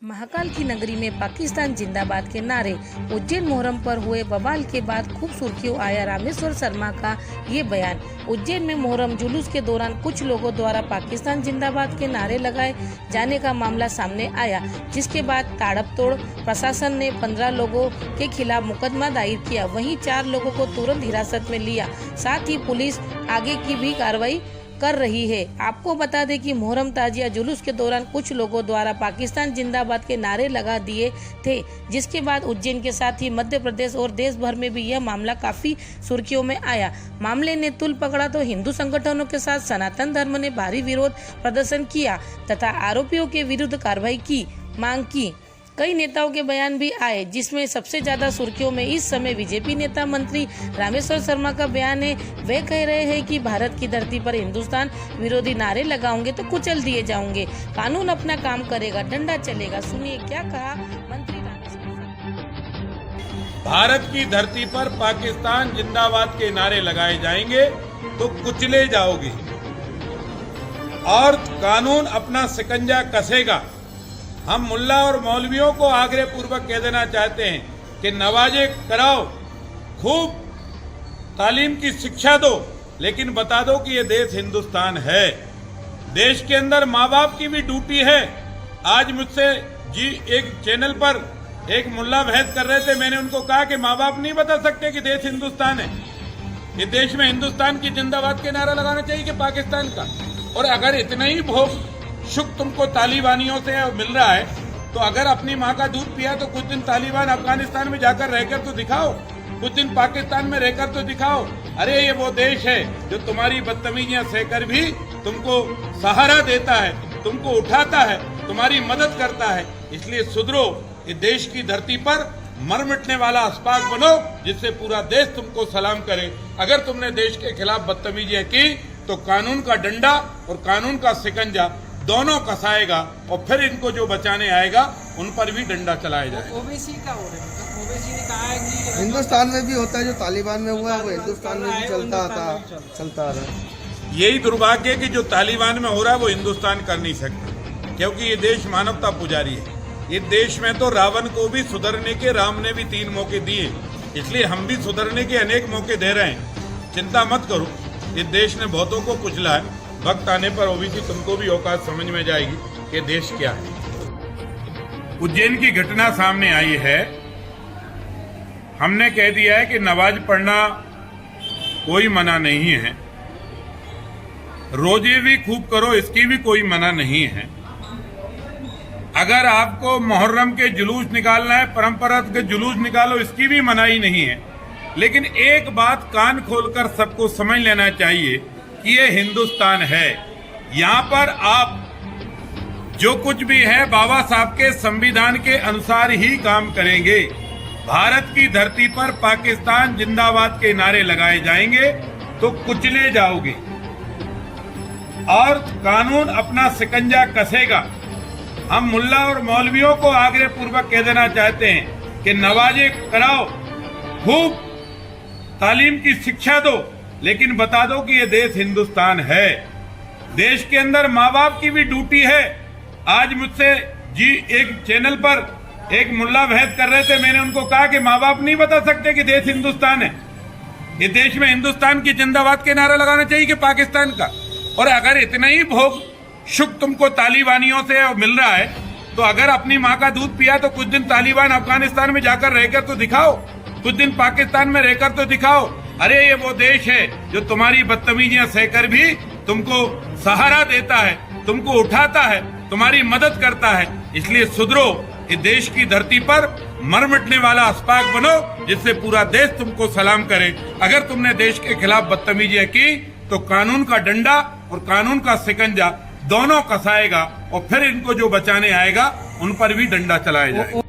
महाकाल की नगरी में पाकिस्तान जिंदाबाद के नारे। उज्जैन मोहर्रम पर हुए बवाल के बाद खूब सुर्खियों आया रामेश्वर शर्मा का ये बयान। उज्जैन में मोहर्रम जुलूस के दौरान कुछ लोगों द्वारा पाकिस्तान जिंदाबाद के नारे लगाए जाने का मामला सामने आया, जिसके बाद ताबड़तोड़ प्रशासन ने 15 लोगों के खिलाफ मुकदमा दायर किया। वहीं 4 लोगों को तुरंत हिरासत में लिया। साथ ही पुलिस आगे की भी कार्रवाई कर रही है। आपको बता दें कि मोहर्रम ताजिया जुलूस के दौरान कुछ लोगों द्वारा पाकिस्तान जिंदाबाद के नारे लगा दिए थे, जिसके बाद उज्जैन के साथ ही मध्य प्रदेश और देश भर में भी यह मामला काफी सुर्खियों में आया। मामले ने तूल पकड़ा तो हिंदू संगठनों के साथ सनातन धर्म ने भारी विरोध प्रदर्शन किया तथा आरोपियों के विरुद्ध कार्रवाई की मांग की। कई नेताओं के बयान भी आए, जिसमें सबसे ज्यादा सुर्खियों में इस समय बीजेपी नेता मंत्री रामेश्वर शर्मा का बयान है। वे कह रहे हैं कि भारत की धरती पर हिंदुस्तान विरोधी नारे लगाओगे तो कुचल दिए जाओगे, कानून अपना काम करेगा, डंडा चलेगा। सुनिए क्या कहा मंत्री रामेश्वर शर्मा। भारत की धरती पर पाकिस्तान जिंदाबाद के नारे लगाए जाएंगे तो कुचले जाओगे और कानून अपना शिकंजा कसेगा। हम मुल्ला और मौलवियों को आग्रह पूर्वक कह देना चाहते हैं कि नमाज़ें कराओ, खूब तालीम की शिक्षा दो, लेकिन बता दो कि ये देश हिंदुस्तान है। देश के अंदर माँ बाप की भी ड्यूटी है। आज मुझसे एक चैनल पर एक मुल्ला बहस कर रहे थे, मैंने उनको कहा कि माँ बाप नहीं बता सकते कि देश हिंदुस्तान है। ये देश में हिंदुस्तान की जिंदाबाद के नारा लगाना चाहिए कि पाकिस्तान का। और अगर इतना ही भोग सुख तुमको तालिबानियों से मिल रहा है, तो अगर अपनी माँ का दूध पिया तो कुछ दिन तालिबान अफगानिस्तान में जाकर रहकर तो दिखाओ, कुछ दिन पाकिस्तान में रहकर तो दिखाओ। अरे ये वो देश है जो तुम्हारी बदतमीजियां सहकर भी तुमको सहारा देता है, तुमको उठाता है, तुम्हारी मदद करता है। इसलिए सुधरो, ये देश की धरती पर मर मिटने वाला अस्पाक बनो, जिससे पूरा देश तुमको सलाम करे। अगर तुमने देश के खिलाफ बदतमीजियां की तो कानून का डंडा और कानून का शिकंजा दोनों कसाएगा और फिर इनको जो बचाने आएगा उन पर भी डंडा चलाया जाएगा। ओवैसी का हो रहा है, ओवैसी ने कहा है कि हिंदुस्तान में भी होता है, जो तालिबान में हुआ है वो हिंदुस्तान में भी चलता आ रहा है। यही दुर्भाग्य है कि जो तालिबान में हो रहा है वो हिंदुस्तान कर नहीं सकता, क्योंकि ये देश मानवता पुजारी है। ये देश में तो रावण को भी सुधरने के राम ने भी 3 मौके दिए, इसलिए हम भी सुधरने के अनेक मौके दे रहे हैं। चिंता मत करो, ये देश ने बहुतों को कुचला है। वक्त आने पर ओबीसी तुमको भी औकात समझ में जाएगी कि देश क्या है। उज्जैन की घटना सामने आई है। हमने कह दिया है कि नमाज पढ़ना कोई मना नहीं है, रोजे भी खूब करो, इसकी भी कोई मना नहीं है। अगर आपको मुहर्रम के जुलूस निकालना है, परंपरागत जुलूस निकालो, इसकी भी मनाही नहीं है। लेकिन एक बात कान खोलकर सबको समझ लेना चाहिए कि ये हिंदुस्तान है। यहाँ पर आप जो कुछ भी है बाबा साहब के संविधान के अनुसार ही काम करेंगे। भारत की धरती पर पाकिस्तान जिंदाबाद के नारे लगाए जाएंगे तो कुचले जाओगे और कानून अपना शिकंजा कसेगा। हम मुल्ला और मौलवियों को आग्रह पूर्वक कह देना चाहते हैं कि नमाज़ें कराओ, खूब तालीम की शिक्षा दो, लेकिन बता दो कि ये देश हिंदुस्तान है। देश के अंदर माँ बाप की भी ड्यूटी है। आज मुझसे एक चैनल पर एक मुल्ला बहस कर रहे थे, मैंने उनको कहा कि माँ बाप नहीं बता सकते कि देश हिंदुस्तान है। ये देश में हिंदुस्तान की जिंदाबाद के नारा लगाना चाहिए कि पाकिस्तान का। और अगर इतना ही भोग सुख तुमको तालिबानियों से मिल रहा है, तो अगर अपनी माँ का दूध पिया तो कुछ दिन तालिबान अफगानिस्तान में जाकर रहकर तो दिखाओ, कुछ दिन पाकिस्तान में रहकर तो दिखाओ। अरे ये वो देश है जो तुम्हारी बदतमीजियां सहकर भी तुमको सहारा देता है, तुमको उठाता है, तुम्हारी मदद करता है। इसलिए सुधरो, ये देश की धरती पर मर मिटने वाला अस्पाक बनो, जिससे पूरा देश तुमको सलाम करे। अगर तुमने देश के खिलाफ बदतमीजियां की तो कानून का डंडा और कानून का शिकंजा दोनों कसाएगा और फिर इनको जो बचाने आएगा उन पर भी डंडा चलाया जाएगा।